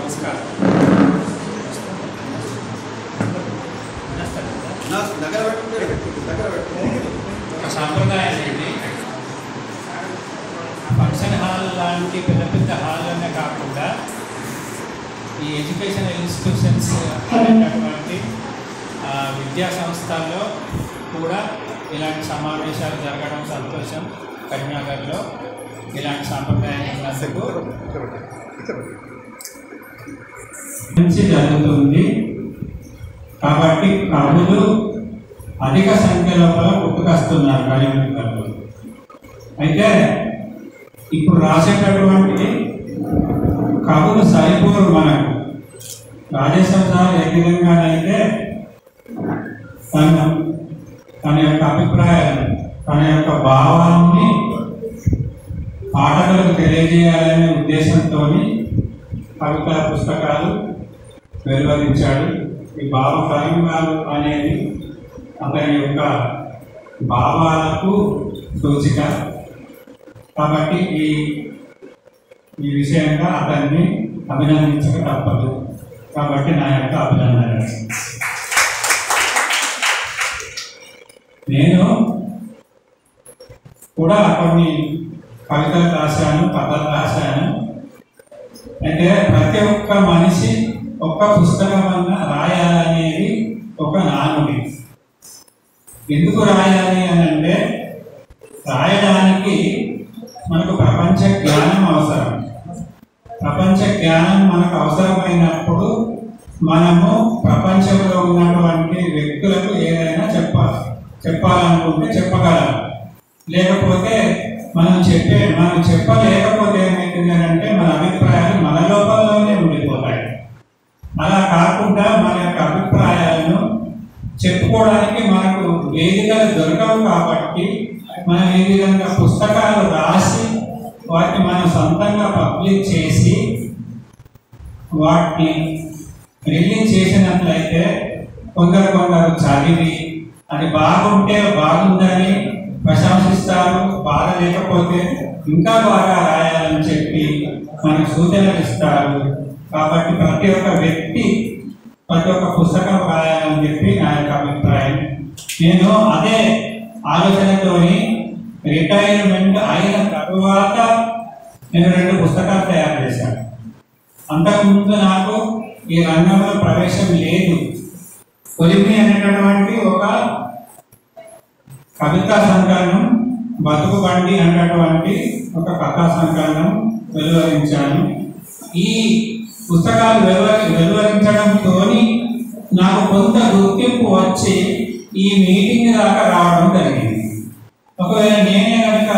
నమస్కారం. ఒక సాంప్రదాయం అనేది ఫంక్షన్ హాల్ లాంటి పెద్ద పెద్ద హాల్లోనే కాకుండా ఈ ఎడ్యుకేషనల్ ఇన్స్టిట్యూషన్స్ అనేటటువంటి విద్యా సంస్థల్లో కూడా ఇలాంటి సమావేశాలు జరగడం సంతోషం. కరీంనగర్లో ఇలాంటి సాంప్రదాయం ఉన్నందుకు మంచి జరుగుతుంది. కాబట్టి కవులు అధిక సంఖ్యలో పుట్టుకొస్తున్నారు కరీంనగర్లో. అయితే ఇప్పుడు రాసేటటువంటి కవులు సరిపోరు. మనకు రాజేశ్వర సార్ ఏ విధంగానైతే తన యొక్క అభిప్రాయాలు, తన యొక్క భావాన్ని పాఠకులకు తెలియజేయాలనే ఉద్దేశంతో కవితా పుస్తకాలు వెలువరించాడు. ఈ భావ పరిమాణాలు అనేది అతని యొక్క భావాలకు సూచిక. కాబట్టి ఈ విషయంగా అతన్ని అభినందించక తప్పదు. కాబట్టి నా యొక్క అభినందనలు. నేను కూడా కొన్ని కవితలు రాశాను, కథలు రాశాను. అయితే ప్రతి ఒక్క మనిషి ఒక్క పుస్తకం అన్న రాయాలనేది ఒక నానుడి. ఎందుకు రాయాలి అని అంటే, రాయడానికి మనకు ప్రపంచ జ్ఞానం అవసరం. ప్రపంచ జ్ఞానం మనకు అవసరమైనప్పుడు మనము ప్రపంచంలో ఉన్నటువంటి వ్యక్తులకు ఏదైనా చెప్పాలనుకుంటే చెప్పగలం. లేకపోతే మనం చెప్పలేకపోతే ఏమవుతుంది అంటే మన అభిప్రాయాలు మన లోపలలోనే ఉండిపోతాయి. అలా కాకుండా మన యొక్క అభిప్రాయాలను చెప్పుకోవడానికి మనకు వేదికలు దొరకవు. కాబట్టి మనం ఈ విధంగా పుస్తకాలు రాసి వాటిని మనం సొంతంగా పబ్లిష్ చేసి వాటిని రిలీజ్ చేసినట్లయితే కొందరు చదివి అది బాగుంటే బాగుందని ప్రశంసిస్తారు, బాగా లేకపోతే ఇంకా బాగా రాయాలని చెప్పి మనకు సూచనలు ఇస్తారు. కాబట్టి ప్రతి ఒక్క వ్యక్తి ప్రతి ఒక్క పుస్తకం రాయాలని చెప్పి నా యొక్క అభిప్రాయం. నేను అదే ఆలోచనతోని రిటైర్మెంట్ అయిన తరువాత నేను 2 పుస్తకాలు తయారు చేశాను. అంతకుముందు నాకు ఈ రంగంలో ప్రవేశం లేదు. కొలిమి అనేటటువంటి ఒక కవితా సంకలనం, బతుకు బండి అనేటటువంటి ఒక కథా సంకలనం వెలువరించాను. ఈ పుస్తకాలు వెలువరించడంతో నాకు కొంత గుర్తింపు వచ్చి ఈ మీటింగ్ దాకా రావడం జరిగింది. ఒకవేళ నేనే కనుక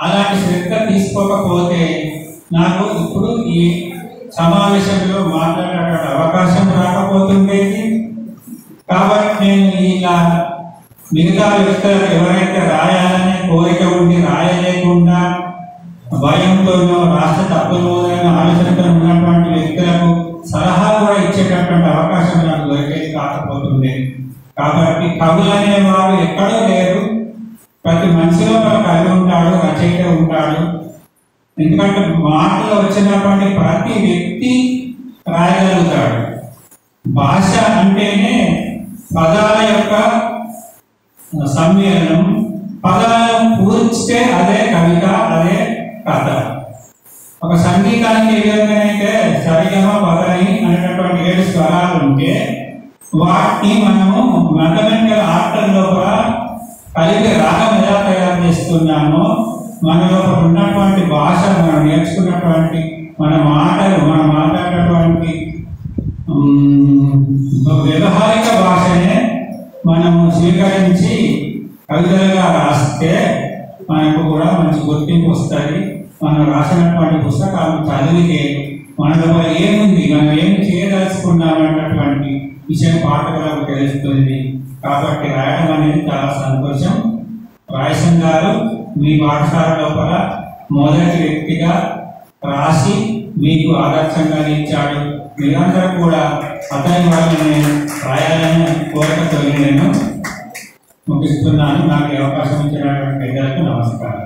అలాంటి శ్రద్ధ తీసుకోకపోతే నాకు ఇప్పుడు ఈ సమావేశంలో మాట్లాడే అవకాశం రాకపోతుండేది. కాబట్టి నేను ఇలా మిగతా వ్యక్తులకు ఎవరైతే రాయాలనే కోరిక ఉండి రాయలేకుండా భయంతోనో రాష్ట్ర తప్పులోనో ఆలోచనతో ఉన్నటువంటి వ్యక్తులకు సలహా కూడా ఇచ్చేటటువంటి అవకాశం నాకు దొరికేది కాకపోతుంది. కాబట్టి కవులు అనేవారు ఎక్కడో లేరు. ప్రతి మనిషిలో కవి ఉంటాడు, రచయిత ఉంటాడు. ఎందుకంటే మాటలో వచ్చినటువంటి ప్రతి వ్యక్తి రాయగలుగుతాడు. భాష అంటేనే పదాల యొక్క సమ్మేళనం. పదాలను పూర్చితే అదే కవిత, అదే కథ. ఒక సంగీతానికి ఏ విధంగా అయితే సరిగమ పదని అనేటటువంటి 7 స్వరాలు ఉంటే వాటిని మనము మ్యాథమెటికల్ ఆర్టర్ లోపల కలిపి రాగం ఎలా తయారు చేస్తున్నామో మన లోపల ఉన్నటువంటి భాష, మనం నేర్చుకున్నటువంటి మన మాటలు, మనం మాట్లాడేటటువంటి వ్యవహారిక భాషనే మనము స్వీకరించి కవితలుగా రాస్తే మనకు కూడా మంచి గుర్తింపు వస్తుంది. మనం రాసినటువంటి పుస్తకాలు చదివితే మన లోపల ఏముంది, మనం ఏం చేయదలుచుకున్నామన్నటువంటి విషయం పాఠకులకు తెలుస్తుంది. కాబట్టి రాయడం అనేది చాలా సంతోషం. రాయసం గారు మీ పాఠశాల లోపల మొదటి వ్యక్తిగా రాసి మీకు ఆదర్శంగా ఇచ్చాడు. మీరందరూ కూడా అతని వాళ్ళని రాయాలని కోరికతో నేను ముగిస్తున్నాను. నాకు అవకాశం ఇచ్చినటువంటి పెద్దలకు నమస్కారం.